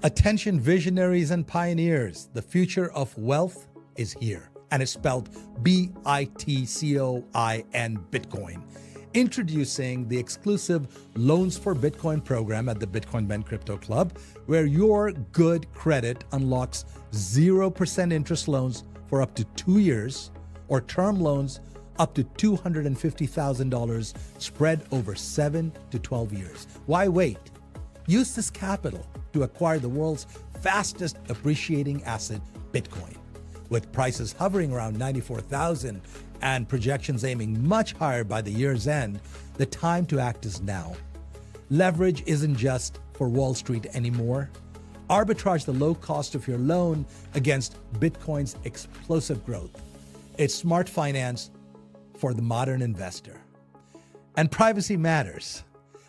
Attention visionaries and pioneers, the future of wealth is here, and it's spelled B-I-T-C-O-I-N, Bitcoin. Introducing the exclusive Loans for Bitcoin program at the Bitcoin Ben Crypto Club, where your good credit unlocks 0% interest loans for up to 2 years, or term loans up to $250,000 spread over 7 to 12 years. Why wait? Use this capital to acquire the world's fastest appreciating asset, Bitcoin. With prices hovering around 94,000 and projections aiming much higher by the year's end, the time to act is now. Leverage isn't just for Wall Street anymore. Arbitrage the low cost of your loan against Bitcoin's explosive growth. It's smart finance for the modern investor. And privacy matters.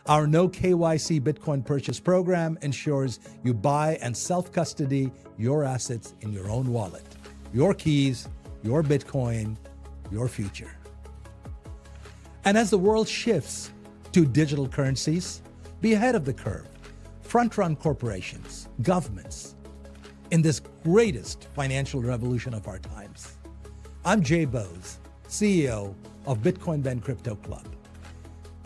Our no KYC Bitcoin purchase program ensures you buy and self-custody your assets in your own wallet. Your keys, your Bitcoin, your future. And as the world shifts to digital currencies, be ahead of the curve. Front-run corporations, governments, in this greatest financial revolution of our times. I'm Jay Bose, CEO of Bitcoin Ben Crypto Club.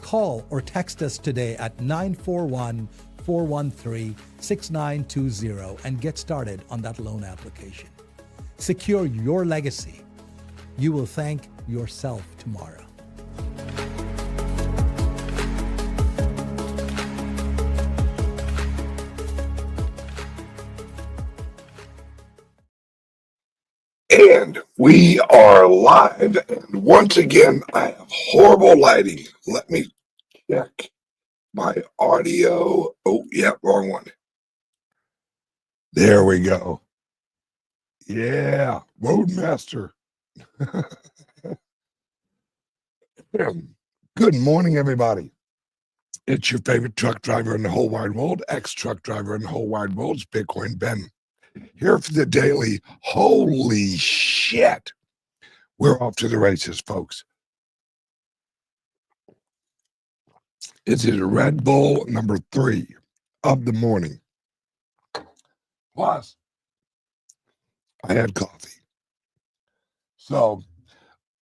Call or text us today at 941-413-6920 and get started on that loan application. Secure your legacy. You will thank yourself tomorrow. And we are live, and once again, I have horrible lighting. Let me check my audio. Oh, yeah, wrong one. There we go. Yeah, Roadmaster. Good morning, everybody. It's your favorite truck driver in the whole wide world, ex-truck driver in the whole wide world. It's Bitcoin Ben. Here for the daily. Holy shit. We're off to the races, folks. It is Red Bull number 3 of the morning. Plus, I had coffee. So,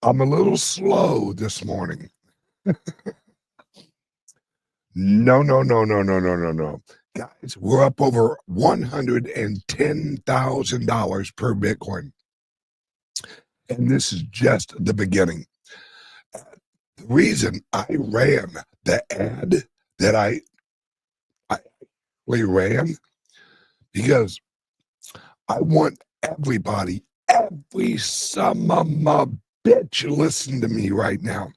I'm a little slow this morning. No. Guys, we're up over $110,000 per Bitcoin. And this is just the beginning. The reason I ran the ad that I ran, because I want everybody, every son of a bitch, listen to me right now.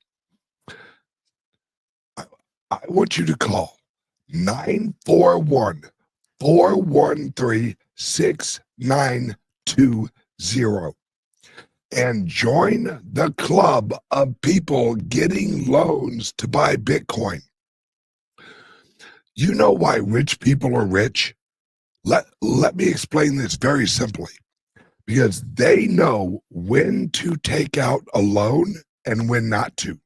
I want you to call 941-413-6920 and join the club of people getting loans to buy Bitcoin. You know why rich people are rich? Let me explain this very simply. Because they know when to take out a loan and when not to.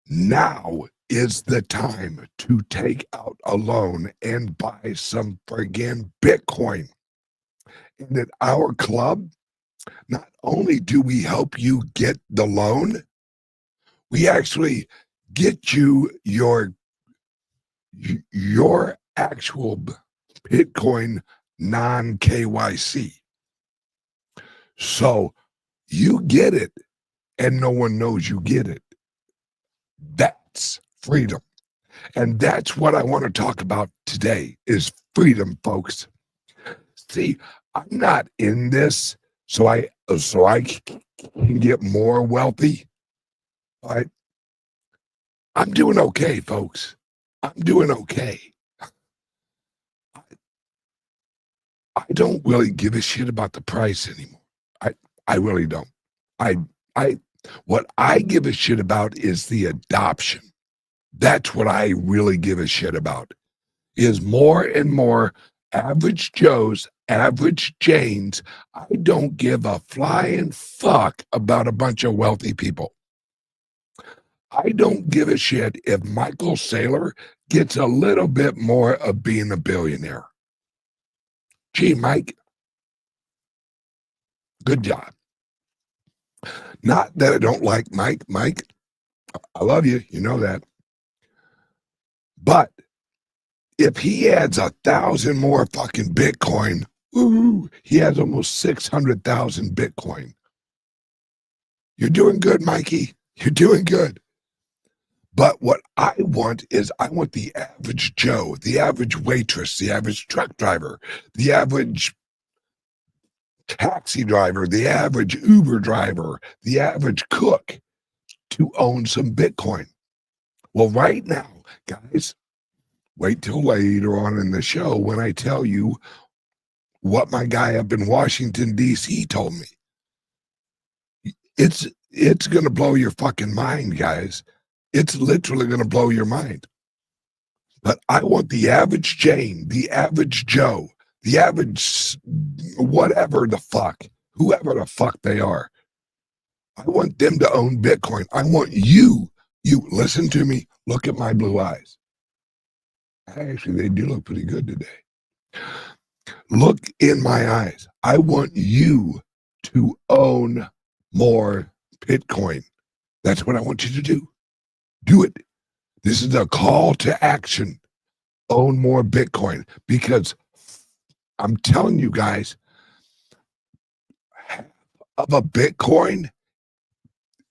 Now is the time to take out a loan and buy some friggin' Bitcoin. And at our club, not only do we help you get the loan, we actually get you your actual Bitcoin non-KYC. So you get it and no one knows you get it. That's freedom. And that's what I want to talk about today is freedom, folks. See, I'm not in this so I can get more wealthy. All right. I'm doing okay, folks. I'm doing okay. I don't really give a shit about the price anymore. I really don't. What I give a shit about is the adoption. That's what I really give a shit about. Is more and more average Joes, average Janes. I don't give a flying fuck about a bunch of wealthy people. I don't give a shit if Michael Saylor gets a little bit more of being a billionaire. Gee, Mike, good job. Not that I don't like Mike. Mike, I love you. You know that. But if he adds 1,000 more fucking Bitcoin, woo, he has almost 600,000 Bitcoin. You're doing good, Mikey. You're doing good. But what I want is I want the average Joe, the average waitress, the average truck driver, the average taxi driver, the average Uber driver, the average cook to own some Bitcoin. Well, right now, guys, wait till later on in the show when I tell you what my guy up in Washington, D.C. told me. It's going to blow your fucking mind, guys. It's literally going to blow your mind. But I want the average Jane, the average Joe, the average whatever the fuck, whoever the fuck they are. I want them to own Bitcoin. I want you listen to me, look at my blue eyes. Actually, they do look pretty good today. Look in my eyes. I want you to own more Bitcoin. That's what I want you to do. Do it. This is a call to action. Own more Bitcoin, because I'm telling you guys, half of a Bitcoin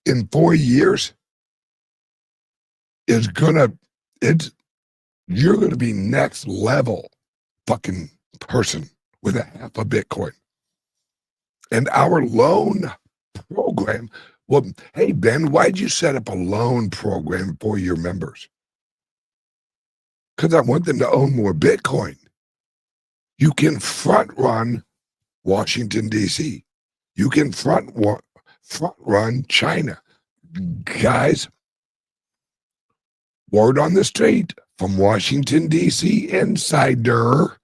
in 4 years is you're gonna be next level fucking person with a half a Bitcoin. And our loan program, well, hey Ben, why'd you set up a loan program for your members? Because I want them to own more Bitcoin. You can front run Washington, D.C. You can front run China. Guys, word on the street from Washington, D.C. insider,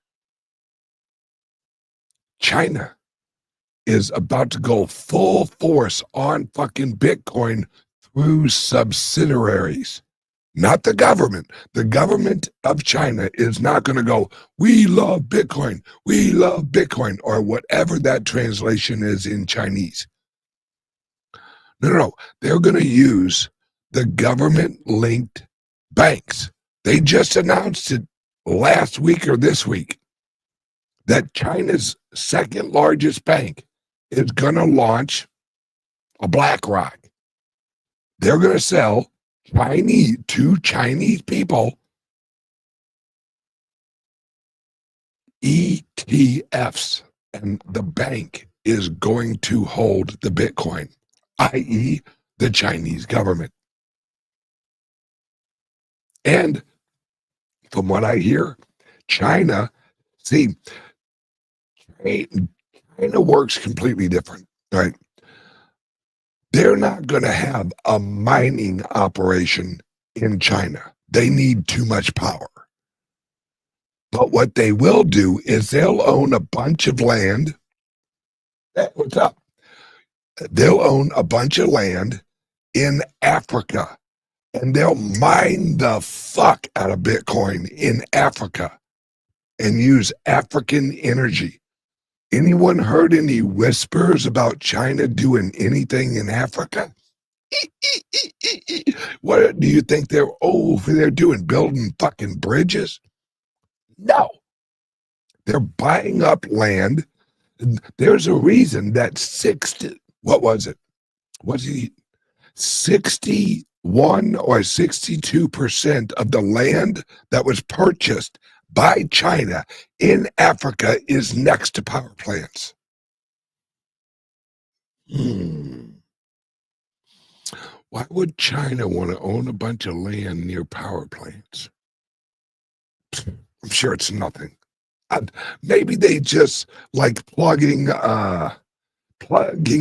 China is about to go full force on fucking Bitcoin through subsidiaries. Not the government. The government of China is not going to go, we love Bitcoin, or whatever that translation is in Chinese. No. They're going to use the government-linked banks. They just announced it last week or this week that China's second largest bank is going to launch a BlackRock. They're going to sell to Chinese people ETFs, and the bank is going to hold the Bitcoin, i.e. the Chinese government. And from what I hear, China works completely different, right? They're not going to have a mining operation in China. They need too much power. But what they will do is they'll own a bunch of land. Hey, what's up? They'll own a bunch of land in Africa, and they'll mine the fuck out of Bitcoin in Africa and use African energy. Anyone heard any whispers about China doing anything in Africa? What do you think they're over there doing? Building fucking bridges? No. They're buying up land. There's a reason that 61 or 62% of the land that was purchased by China in Africa is next to power plants. Why would China want to own a bunch of land near power plants? I'm sure it's nothing. Maybe they just like plugging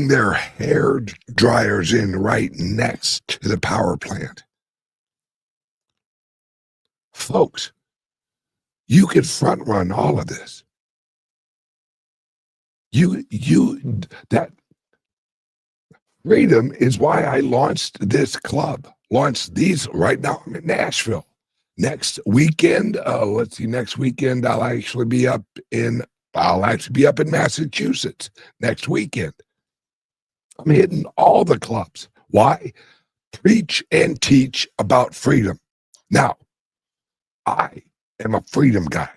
their hair dryers in right next to the power plant. Folks, you could front run all of this. That freedom is why I launched this club. Launched these right now. I'm in Nashville. Next weekend, let's see, next weekend I'll actually be up in Massachusetts next weekend. I'm hitting all the clubs. Why? Preach and teach about freedom. Now, I am a freedom guy,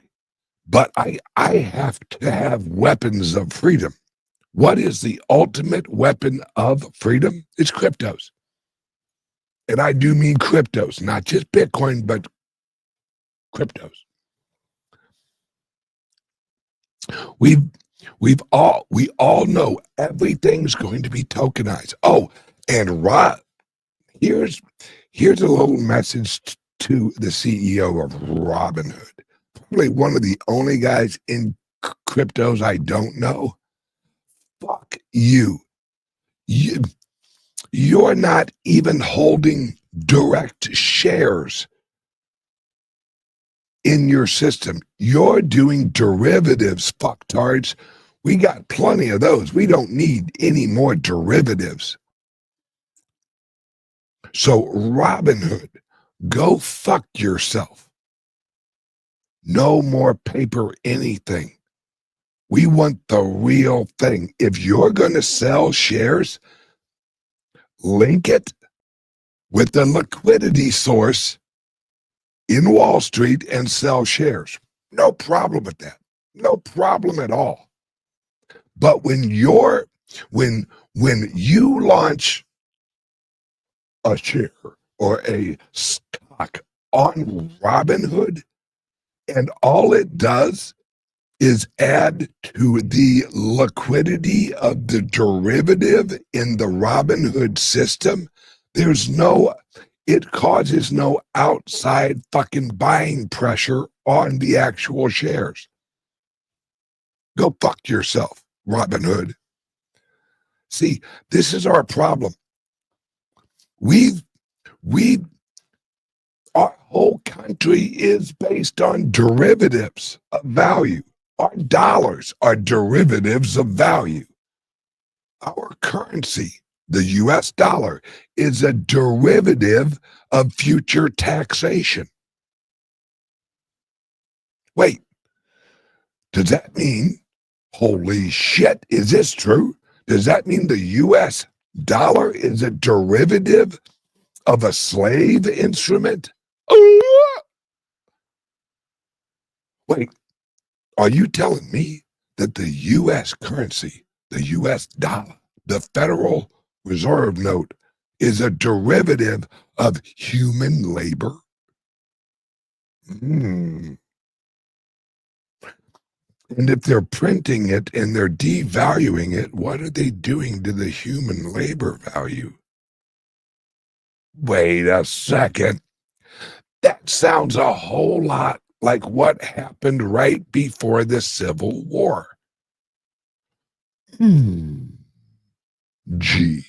but I have to have weapons of freedom. What is the ultimate weapon of freedom? It's cryptos. And I do mean cryptos, not just Bitcoin, but cryptos. We all know everything's going to be tokenized. Oh, and here's a little message to the CEO of Robinhood. Probably one of the only guys in cryptos I don't know. Fuck you. You're not even holding direct shares in your system. You're doing derivatives, fucktards. We got plenty of those. We don't need any more derivatives. So Robinhood, go fuck yourself. No more paper anything. We want the real thing. If you're going to sell shares, link it with the liquidity source in Wall Street and sell shares. No problem with that. No problem at all. But when you launch a share or a stock on Robinhood, and all it does is add to the liquidity of the derivative in the Robinhood system, it causes no outside fucking buying pressure on the actual shares. Go fuck yourself, Robinhood. See, this is our problem. Our whole country is based on derivatives of value. Our dollars are derivatives of value. Our currency, the US dollar, is a derivative of future taxation. Wait, does that mean, holy shit, is this true? Does that mean the US dollar is a derivative of a slave instrument? Wait, are you telling me that the U.S. currency, the U.S. dollar, the Federal Reserve note is a derivative of human labor? And if they're printing it and they're devaluing it, what are they doing to the human labor value? Wait a second. That sounds a whole lot like what happened right before the Civil War. Gee.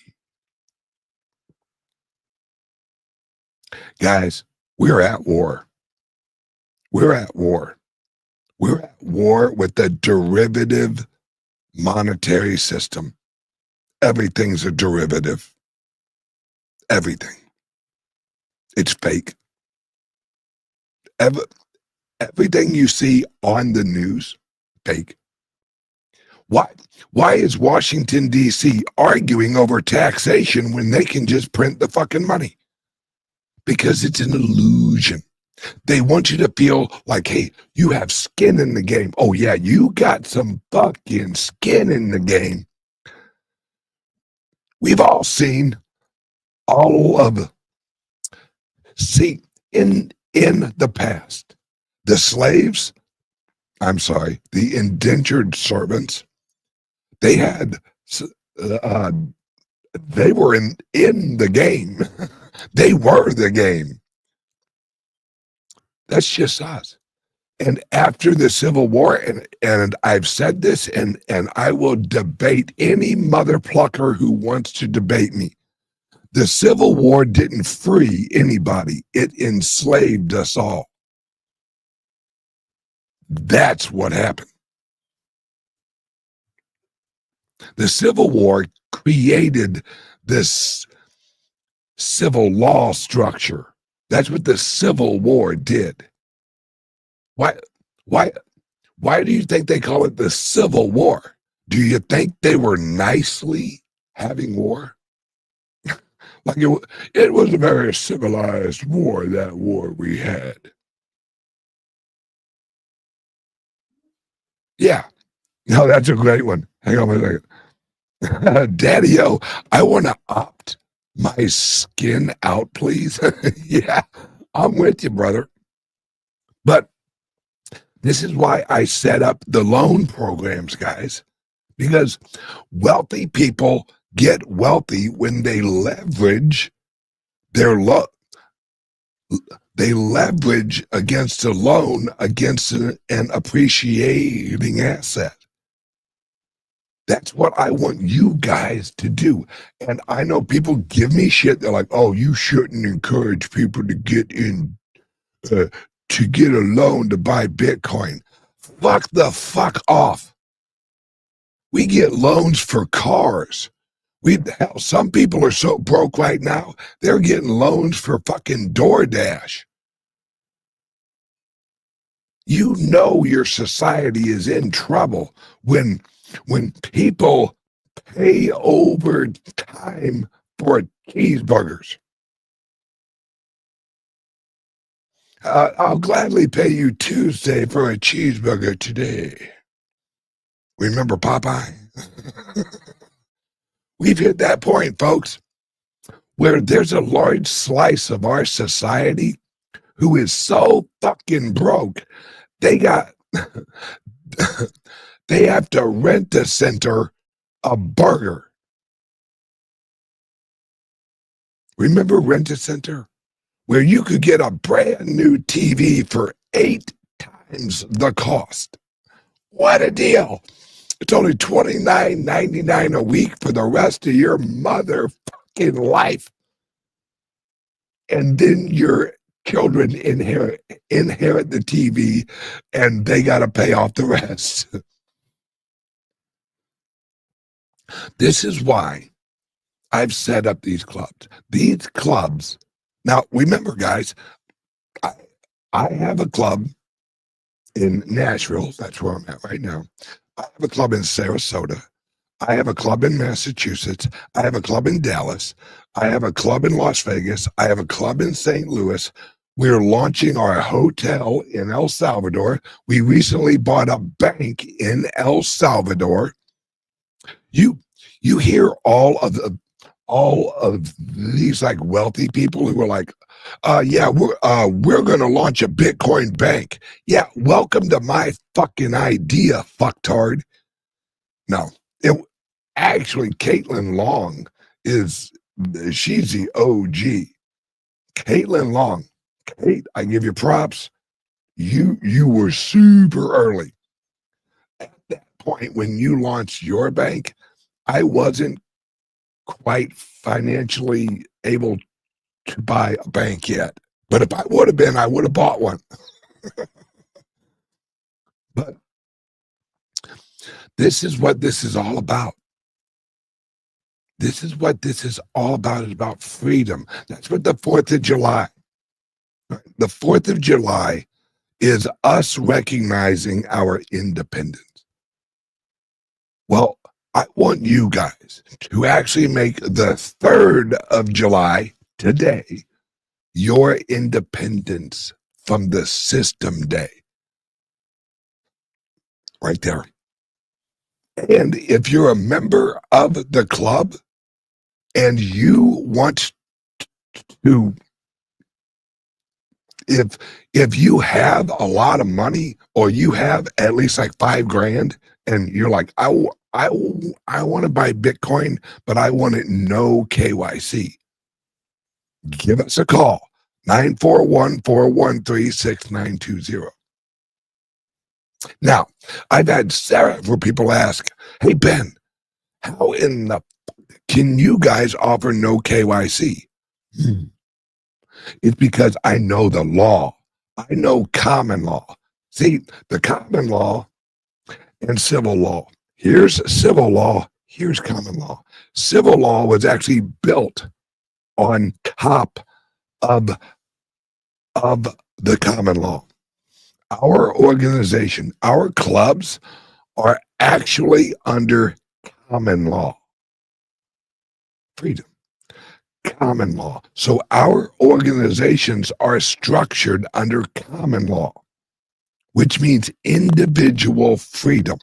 Guys, we're at war. We're at war. We're at war with the derivative monetary system. Everything's a derivative. Everything. It's fake. Everything you see on the news, fake. Why is Washington, D.C. arguing over taxation when they can just print the fucking money? Because it's an illusion. They want you to feel like, hey, you have skin in the game. Oh, yeah, you got some fucking skin in the game. We've all seen in the past, the indentured servants, they were in the game. They were the game. That's just us. And after the Civil War, and I've said this, and I will debate any mother plucker who wants to debate me. The Civil War didn't free anybody. It enslaved us all. That's what happened. The Civil War created this civil law structure That's what the Civil War did. Why, why, why do you think they call it the Civil War? Do you think they were nicely having war? Like it was a very civilized war, that war we had. Yeah. No, that's a great one. Hang on a second. Daddy-o, I want to opt my skin out, please. Yeah, I'm with you, brother. But this is why I set up the loan programs, guys, because wealthy people get wealthy when they leverage their they leverage against a loan against an appreciating asset. That's what I want you guys to do. And I know people give me shit. They're like, oh, you shouldn't encourage people to get in, to get a loan to buy Bitcoin. Fuck the fuck off. We get loans for cars. Hell, some people are so broke right now, they're getting loans for fucking DoorDash. You know your society is in trouble when people pay over time for cheeseburgers. I'll gladly pay you Tuesday for a cheeseburger today. Remember Popeye? We've hit that point, folks, where there's a large slice of our society who is so fucking broke, they got they have to rent a center a burger. Remember Rent a Center? Where you could get a brand new TV for 8 times the cost. What a deal. It's only $29.99 a week for the rest of your motherfucking life. And then your children inherit the TV and they got to pay off the rest. This is why I've set up these clubs. These clubs, now remember guys, I have a club in Nashville. That's where I'm at right now. I have a club in Sarasota. I have a club in Massachusetts. I have a club in Dallas. I have a club in Las Vegas. I have a club in St. Louis. We're launching our hotel in El Salvador. We recently bought a bank in El Salvador. You hear all of these like wealthy people who are like, yeah, we're going to launch a Bitcoin bank. Yeah, welcome to my fucking idea, fucktard. No, actually, Caitlin Long she's the OG. Caitlin Long, Kate, I give you props. You were super early. At that point, when you launched your bank, I wasn't quite financially able to buy a bank yet. But if I would have been, I would have bought one. But this is what this is all about. This is what this is all about. It's about freedom. That's what the 4th of July. The 4th of July is us recognizing our independence. Well, I want you guys to actually make the 3rd of July today your independence from the system day. Right there. And if you're a member of the club and you want to, if you have a lot of money or you have at least like $5,000 and you're like, I want to buy Bitcoin, but I want it no KYC. Give us a call, 941-413-6920. Now, I've had several people ask, hey, Ben, how in the can you guys offer no KYC? It's because I know the law. I know common law. See, the common law and civil law. Here's civil law. Here's common law. Civil law was actually built on top of of the common law. Our organization, our clubs are actually under common law. Freedom. Common law. So our organizations are structured under common law, which means individual freedom.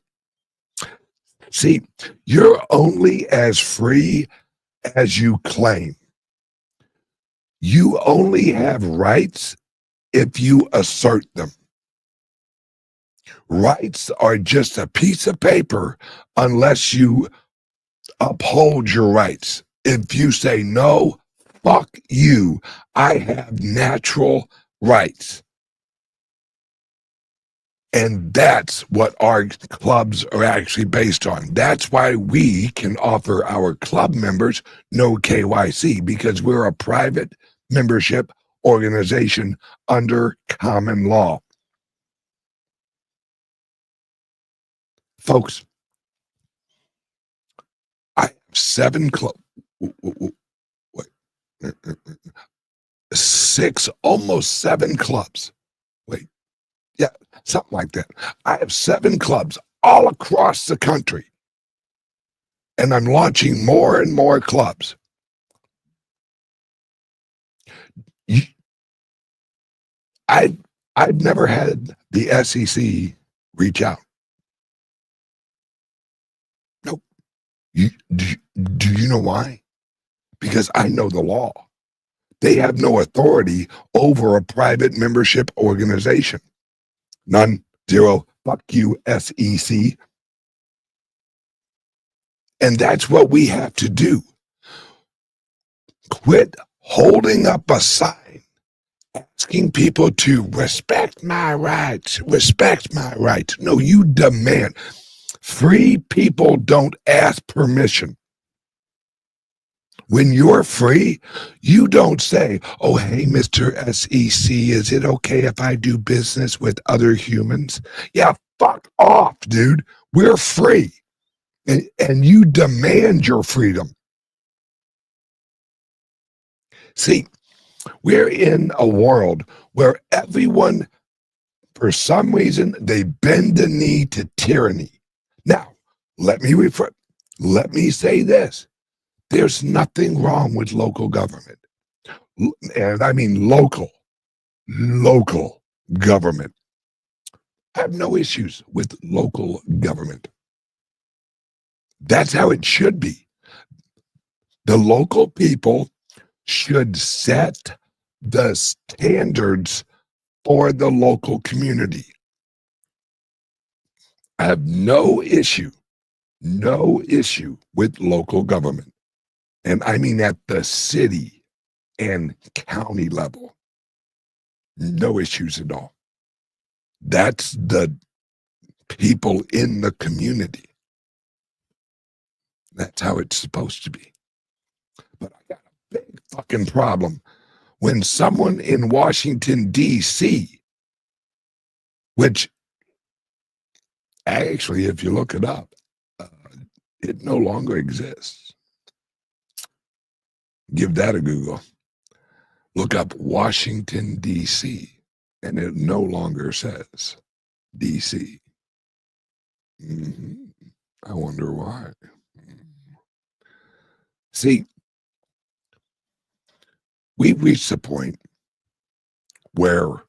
See, you're only as free as you claim. You only have rights if you assert them. Rights are just a piece of paper unless you uphold your rights. If you say, no, fuck you, I have natural rights. And that's what our clubs are actually based on. That's why we can offer our club members no KYC, because we're a private membership organization under common law. Folks, I have 7 clubs. Almost 7 clubs. Wait, yeah, something like that. I have 7 clubs all across the country, and I'm launching more and more clubs. I've never had the SEC reach out. Nope. Do you know why? Because I know the law. They have no authority over a private membership organization. None, zero, fuck you, SEC. And that's what we have to do. Quit holding up a sign asking people to respect my rights, respect my rights. No, you demand. Free people don't ask permission. When you're free, you don't say, oh, hey, Mr. SEC, is it okay if I do business with other humans? Yeah, fuck off, dude. We're free. And you demand your freedom. See, we're in a world where everyone, for some reason, they bend the knee to tyranny. Now, let me say this. There's nothing wrong with local government. And I mean local government. I have no issues with local government. That's how it should be. The local people should set the standards for the local community. I have no issue with local government. And I mean at the city and county level. No issues at all. That's the people in the community. That's how it's supposed to be. But I got a big fucking problem when someone in Washington, D.C., which actually, if you look it up, it no longer exists. Give that a Google. Look up Washington, D.C., and it no longer says D.C. I wonder why. See, we've reached a point where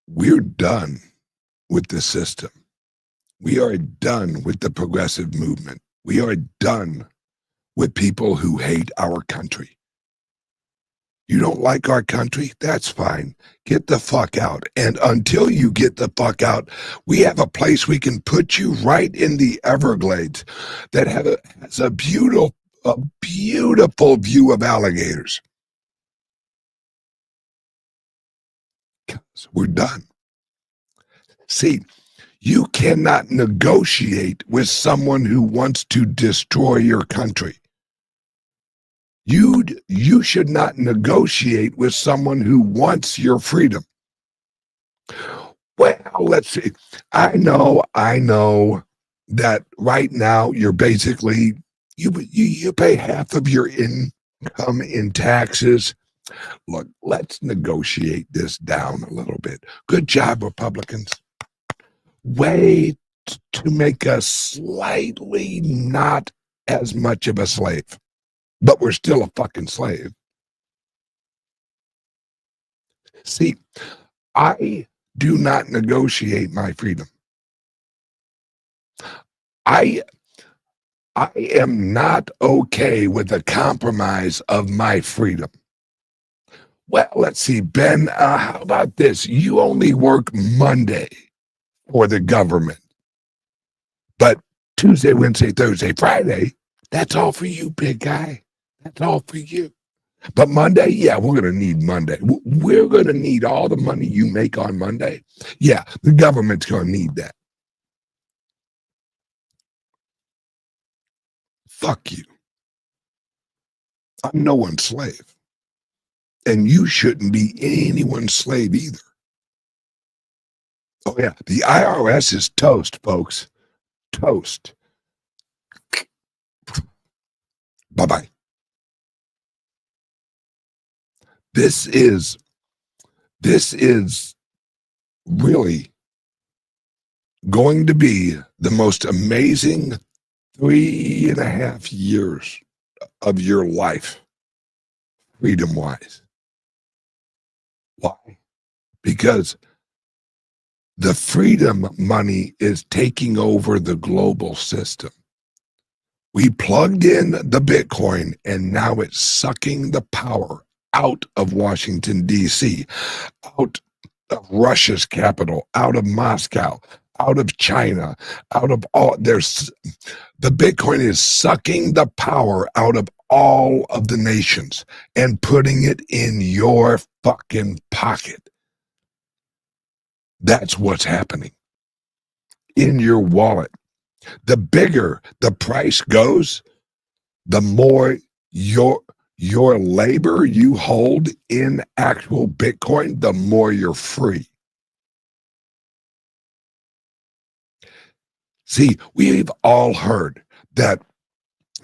we're done with the system. We are done with the progressive movement. We are done with people who hate our country. You don't like our country? That's fine. Get the fuck out. And until you get the fuck out, we have a place we can put you right in the Everglades that has a beautiful view of alligators. We're done. See, you cannot negotiate with someone who wants to destroy your country. You should not negotiate with someone who wants your freedom. Well, let's see. I know that right now you're basically, you pay half of your income in taxes. Look, let's negotiate this down a little bit. Good job, Republicans. Way to make us slightly not as much of a slave, but we're still a fucking slave. See, I do not negotiate my freedom. I am not okay with a compromise of my freedom. Well, let's see, Ben, how about this? You only work Monday for the government, but Tuesday, Wednesday, Thursday, Friday, that's all for you, big guy. That's all for you. But Monday, yeah, we're going to need Monday. We're going to need all the money you make on Monday. Yeah, the government's going to need that. Fuck you. I'm no one's slave. And you shouldn't be anyone's slave either. Oh, yeah, the IRS is toast, folks. Toast. Bye-bye. This is really going to be the most amazing 3.5 years of your life, freedom-wise. Why? Because the freedom money is taking over the global system. We plugged in the Bitcoin, and now it's sucking the power out of Washington, D.C., out of Russia's capital, out of Moscow, out of China, out of all. The Bitcoin is sucking the power out of all of the nations and putting it in your fucking pocket. That's what's happening in your wallet. The bigger the price goes, the more your labor you hold in actual Bitcoin, the more you're free. See, we've all heard that,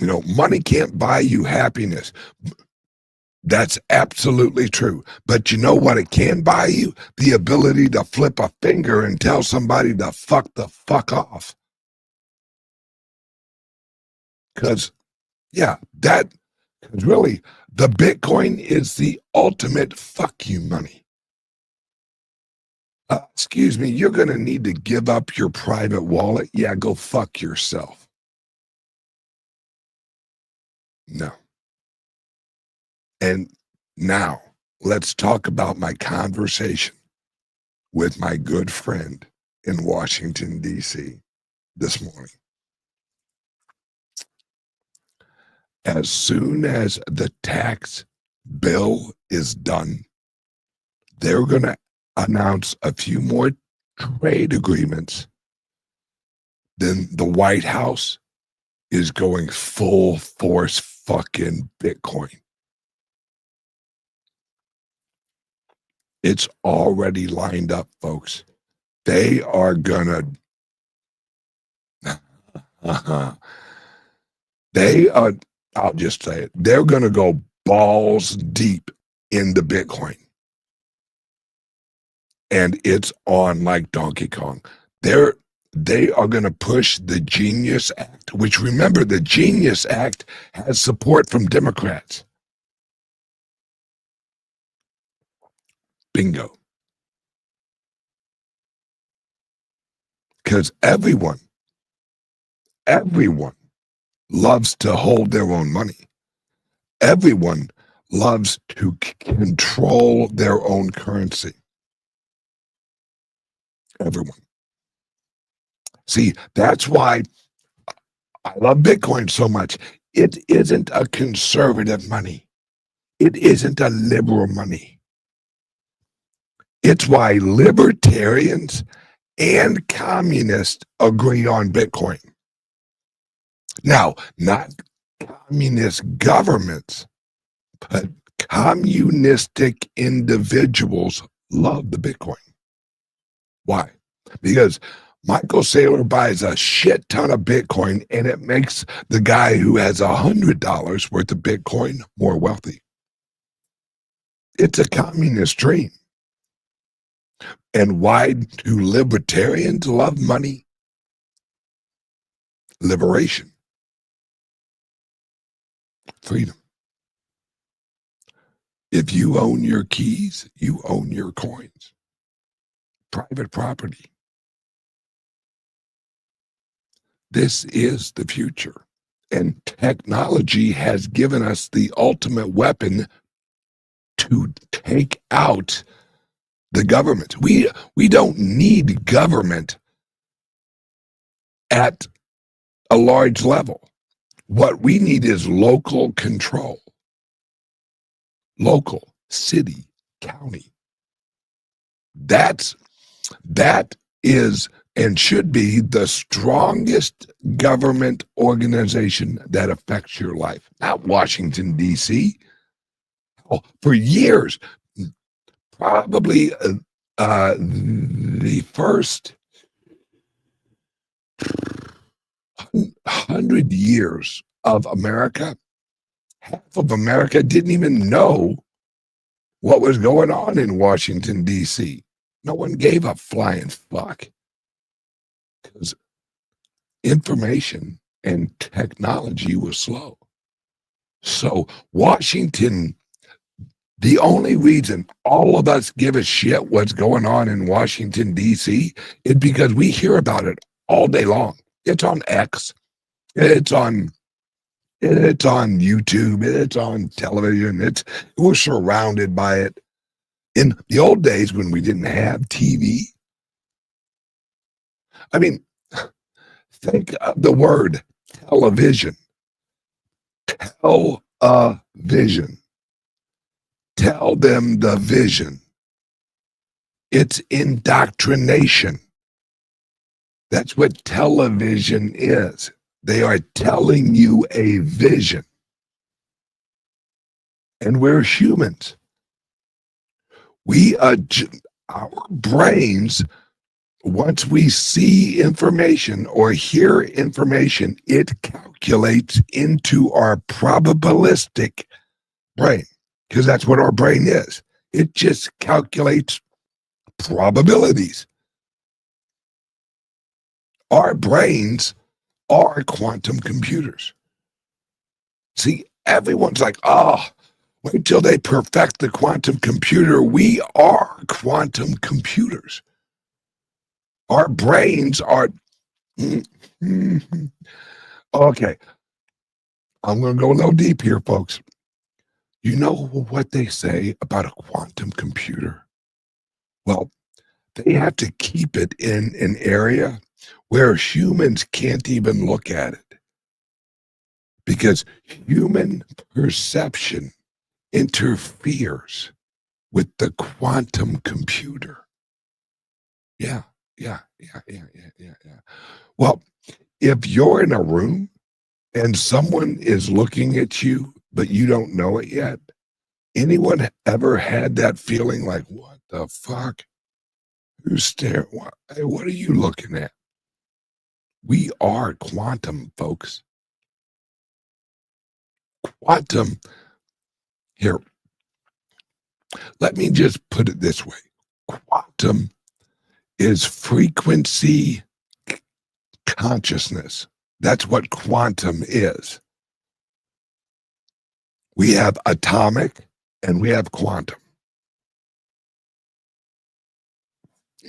money can't buy you happiness. That's absolutely true. But you know what it can buy you? The ability to flip a finger and tell somebody to fuck the fuck off. Because, really, the Bitcoin is the ultimate fuck you money. Excuse me, you're going to need to give up your private wallet? Yeah, go fuck yourself. No. And now, let's talk about my conversation with my good friend in Washington, D.C. this morning. As soon as the tax bill is done, they're going to announce a few more trade agreements. Then the White House is going full force fucking Bitcoin. It's already lined up, folks. They are gonna I'll just say it, they're gonna go balls deep into Bitcoin. And it's on like Donkey Kong. They are going to push the Genius Act, which, remember, the Genius Act has support from Democrats. Bingo. Because everyone loves to hold their own money. Everyone loves to control their own currency. Everyone. See, that's why I love Bitcoin so much. It isn't a conservative money. It isn't a liberal money. It's why libertarians and communists agree on Bitcoin. Now, not communist governments, but communistic individuals love the Bitcoin. Why? Because Michael Saylor buys a shit ton of Bitcoin, and it makes the guy who has $100 worth of Bitcoin more wealthy. It's a communist dream. And why do libertarians love money? Liberation. Freedom. If you own your keys, you own your coins. Private property. This is the future. And technology has given us the ultimate weapon to take out the government. We don't need government at a large level. What we need is local control. Local, city, county. That is and should be the strongest government organization that affects your life. Not Washington, D.C. For years, probably the first 100 years of America, half of America didn't even know what was going on in Washington, D.C. No one gave a flying fuck because information and technology was slow. So Washington, the only reason all of us give a shit what's going on in Washington, D.C. is because we hear about it all day long. It's on X. It's on YouTube. It's on television. We're surrounded by it. In the old days when we didn't have TV, I mean, think of the word television. Television. Tell them the vision. It's indoctrination. That's what television is. They are telling you a vision. And we're humans. Our brains, once we see information or hear information, it calculates into our probabilistic brain, because that's what our brain is. It just calculates probabilities. Our brains are quantum computers. See, everyone's like, oh, wait till they perfect the quantum computer. We are quantum computers. Our brains are... Okay. I'm going to go a little deep here, folks. You know what they say about a quantum computer? Well, they have to keep it in an area where humans can't even look at it, because human perception interferes with the quantum computer. Yeah. Well, if you're in a room and someone is looking at you, but you don't know it yet, anyone ever had that feeling like, what the fuck? Who's staring? What are you looking at? We are quantum, folks. Quantum. Here, let me just put it this way. Quantum is frequency consciousness. That's what quantum is. We have atomic and we have quantum.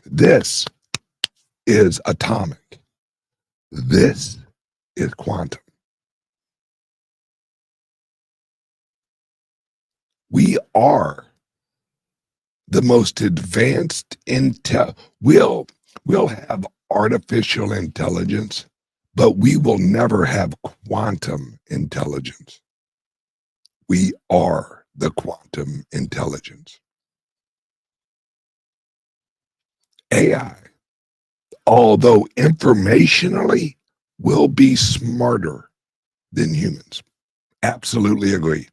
This is atomic. This is quantum. We are the most advanced we'll have artificial intelligence, but we will never have quantum intelligence. We are the quantum intelligence. AI, although informationally, will be smarter than humans. Absolutely agree.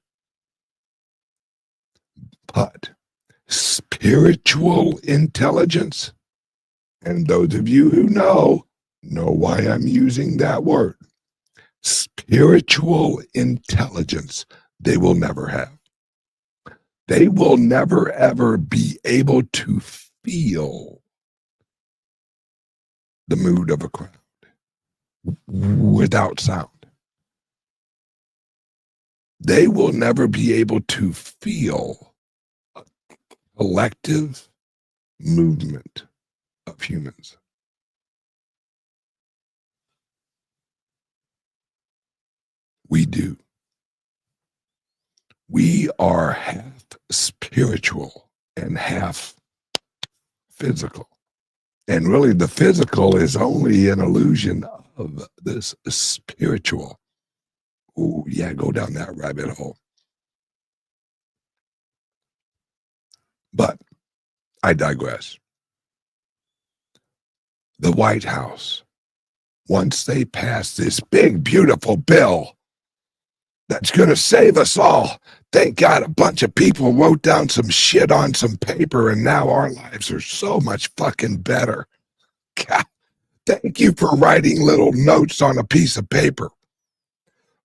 But spiritual intelligence, and those of you who know why I'm using that word, spiritual intelligence, they will never have. They will never, ever be able to feel the mood of a crowd without sound. They will never be able to feel a collective movement of humans. We do. We are half spiritual and half physical. And really, the physical is only an illusion of this spiritual. Oh, yeah, go down that rabbit hole. But I digress. The White House, once they pass this big, beautiful bill that's going to save us all, thank God a bunch of people wrote down some shit on some paper, and now our lives are so much fucking better. God, thank you for writing little notes on a piece of paper.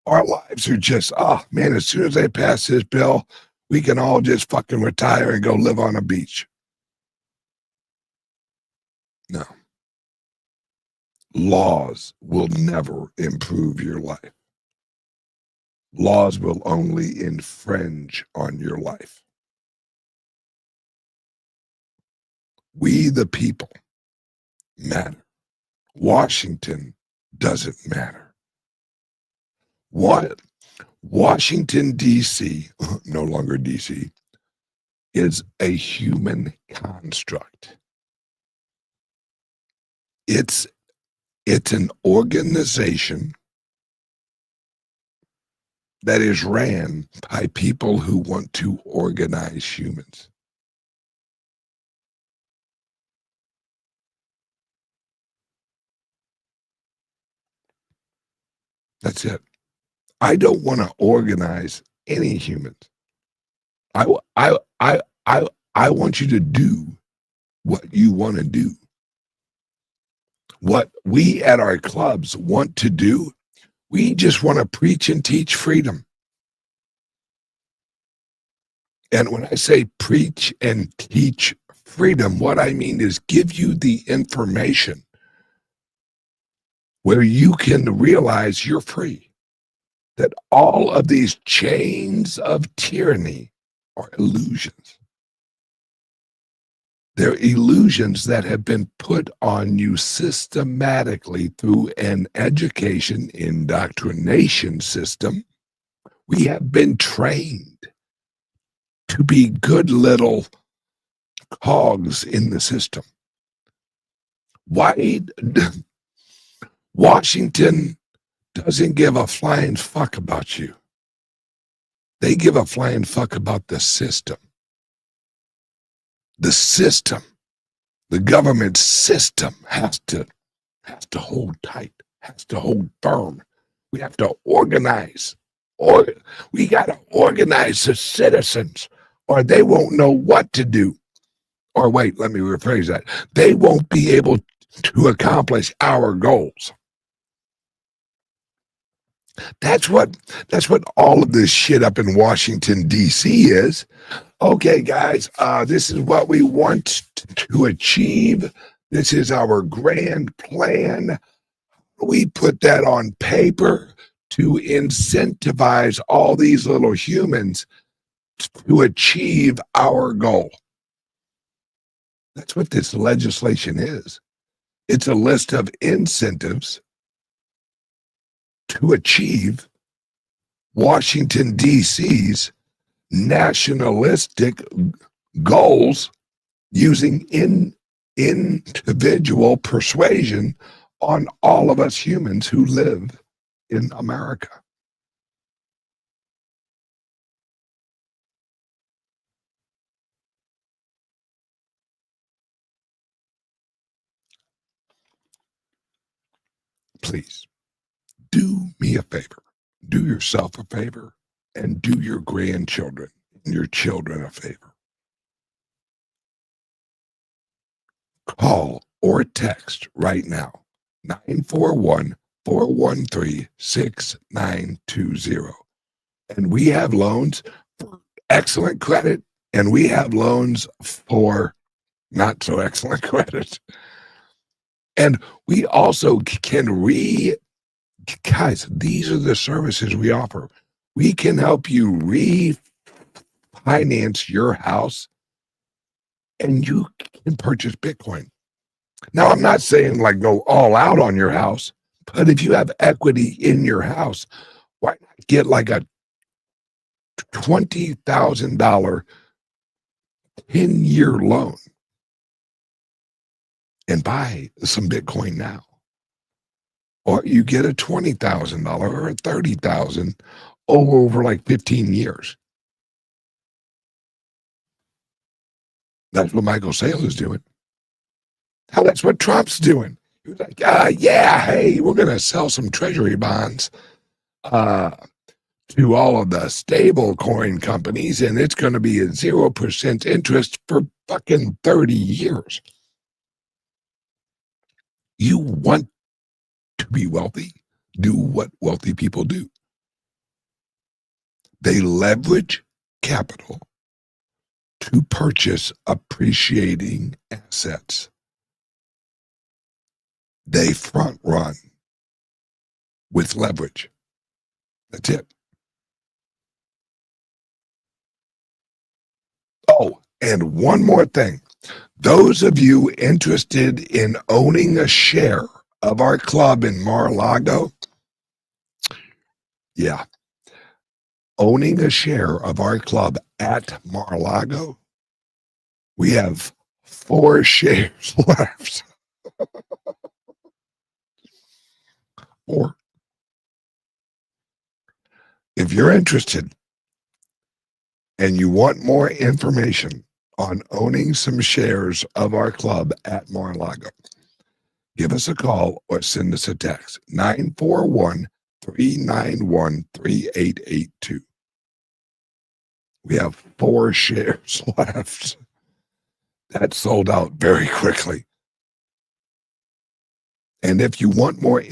Our lives are just, oh man, as soon as they pass this bill, we can all just fucking retire and go live on a beach. No. Laws will never improve your life. Laws will only infringe on your life. We, the people, matter. Washington doesn't matter. What? Washington, D.C., no longer D.C., is a human construct. It's an organization that is ran by people who want to organize humans. That's it. I don't want to organize any humans. I want you to do what you want to do. What we at our clubs want to do, we just want to preach and teach freedom. And when I say preach and teach freedom, what I mean is give you the information where you can realize you're free. That all of these chains of tyranny are illusions. They're illusions that have been put on you systematically through an education indoctrination system. We have been trained to be good little cogs in the system. Why? Washington doesn't give a flying fuck about you. They give a flying fuck about the system. The system, the government system has to hold tight, has to hold firm. We have to organize. Or we got to organize the citizens, or they won't know what to do. Or wait, let me rephrase that. They won't be able to accomplish our goals. That's what all of this shit up in Washington, D.C. is. Okay, guys, this is what we want to achieve. This is our grand plan. We put that on paper to incentivize all these little humans to achieve our goal. That's what this legislation is. It's a list of incentives to achieve Washington, D.C.'s nationalistic goals using individual persuasion on all of us humans who live in America. Please, do me a favor. Do yourself a favor and do your grandchildren and your children a favor. Call or text right now, 941-413-6920. And we have loans for excellent credit And we have loans for not so excellent credit. And we also can guys, these are the services we offer. We can help you refinance your house and you can purchase Bitcoin. Now, I'm not saying like go all out on your house, but if you have equity in your house, why not get like a $20,000 10-year loan and buy some Bitcoin now? Or you get a $20,000 or a $30,000 over like 15 years. That's what Michael Saylor is doing. Hell, that's what Trump's doing. He was like, yeah, hey, we're going to sell some treasury bonds to all of the stable coin companies, and it's going to be a 0% interest for fucking 30 years. You want to be wealthy? Do what wealthy people do. They leverage capital to purchase appreciating assets. They front run with leverage. That's it. Oh, and one more thing. Those of you interested in owning a share of our club in Mar-a-Lago, yeah, owning a share of our club at Mar-a-Lago, we have 4 shares left. Or if you're interested and you want more information on owning some shares of our club at Mar-a-Lago, give us a call or send us a text, 941-391-3882. We have 4 shares left. That sold out very quickly. And if you want more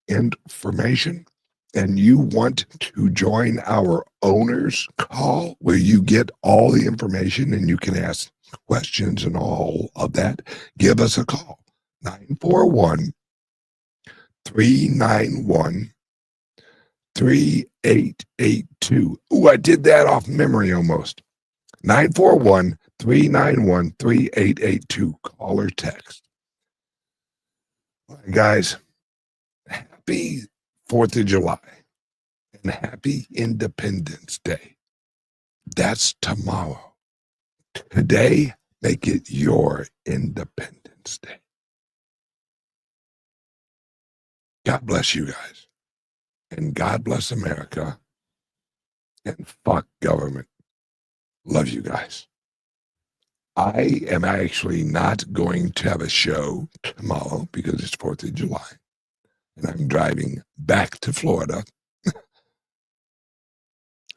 information and you want to join our owners call where you get all the information and you can ask questions and all of that, give us a call. 941-391-3882. Ooh, I did that off memory almost. 941-391-3882. Call or text. All right, guys, happy 4th of July and happy Independence Day. That's tomorrow. Today, make it your Independence Day. God bless you guys. And God bless America. And fuck government. Love you guys. I am actually not going to have a show tomorrow because it's 4th of July. And I'm driving back to Florida.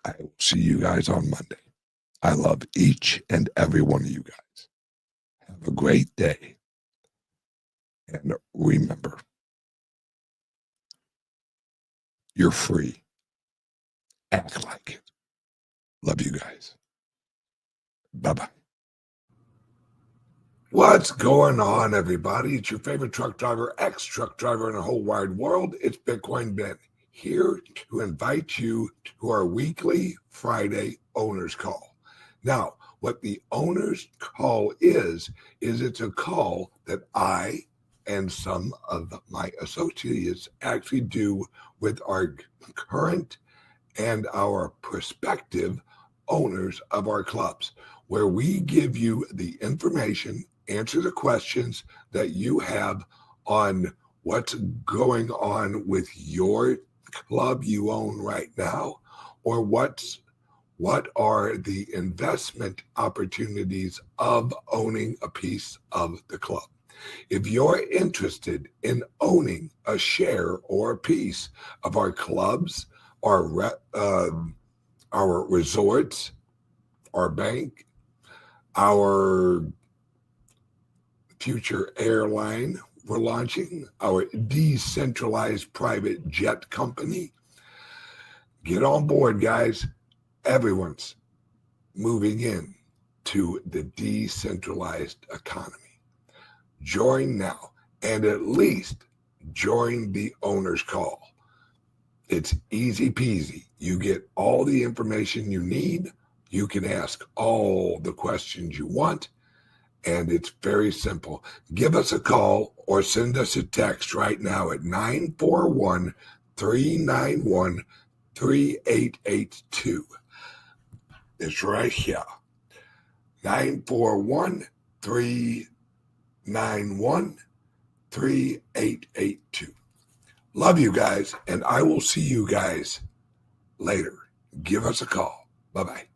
I will see you guys on Monday. I love each and every one of you guys. Have a great day. And remember, you're free. Act like it. Love you guys. Bye-bye. What's going on, everybody? It's your favorite truck driver, ex-truck driver in the whole wide world. It's Bitcoin Ben, here to invite you to our weekly Friday owners call. Now, what the owners call is it's a call that I and some of my associates actually do with our current and our prospective owners of our clubs, where we give you the information, answer the questions that you have on what's going on with your club you own right now, or what are the investment opportunities of owning a piece of the club. If you're interested in owning a share or a piece of our clubs, our resorts, our bank, our future airline we're launching, our decentralized private jet company, get on board, guys. Everyone's moving in to the decentralized economy. Join now, and at least join the owner's call. It's easy peasy. You get all the information you need. You can ask all the questions you want, and it's very simple. Give us a call or send us a text right now at 941-391-3882. It's right here. 941-391-3882. Love you guys, and I will see you guys later. Give us a call. Bye-bye.